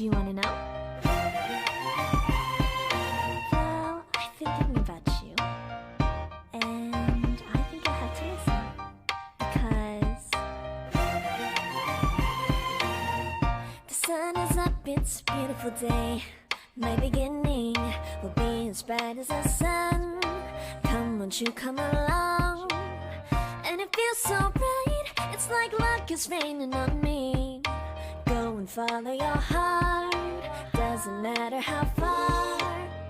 Do you want to know? Well, I've been thinking about you, and I think you'll have to listen, because the sun is up, it's a beautiful day. My beginning will be as bright as the sun. Come, won't you come along? And it feels so bright, it's like luck is raining on me. Go and follow your heart, doesn't matter how far.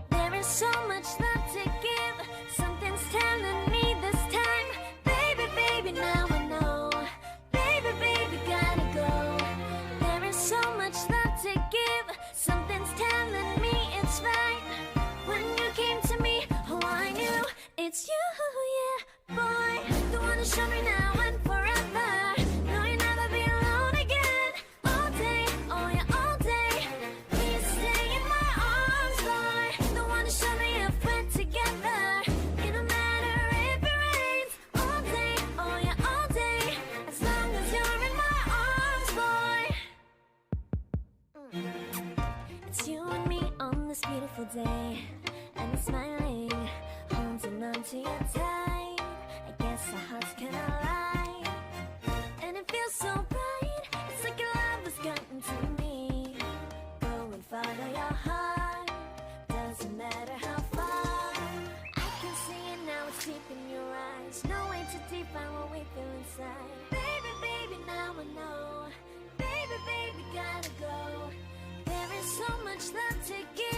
There is so much love to give, something's telling me this time. Baby, baby, now I know. Baby, baby, gotta go. There is so much love to give, something's telling me it's right. When you came to me, oh, I knew it's you, yeah, boy. The one to show me now and forever. No, you'll never be alone again. All day, oh yeah, all day. Please stay in my arms, boy. The one to show me if we're together. It don't matter if it rains. All day, oh yeah, all day. As long as you're in my arms, boy. It's you and me on this beautiful day, and it's smiling, holding on to you tight. I guess our hearts can align, and it feels so bright. It's like your love has gotten to me. Go and follow your heart, doesn't matter how far. I can see it now, it's deep in your eyes. No way to define what we feel inside. Baby, baby, now I know. Baby, baby, gotta go. There is so much love to give.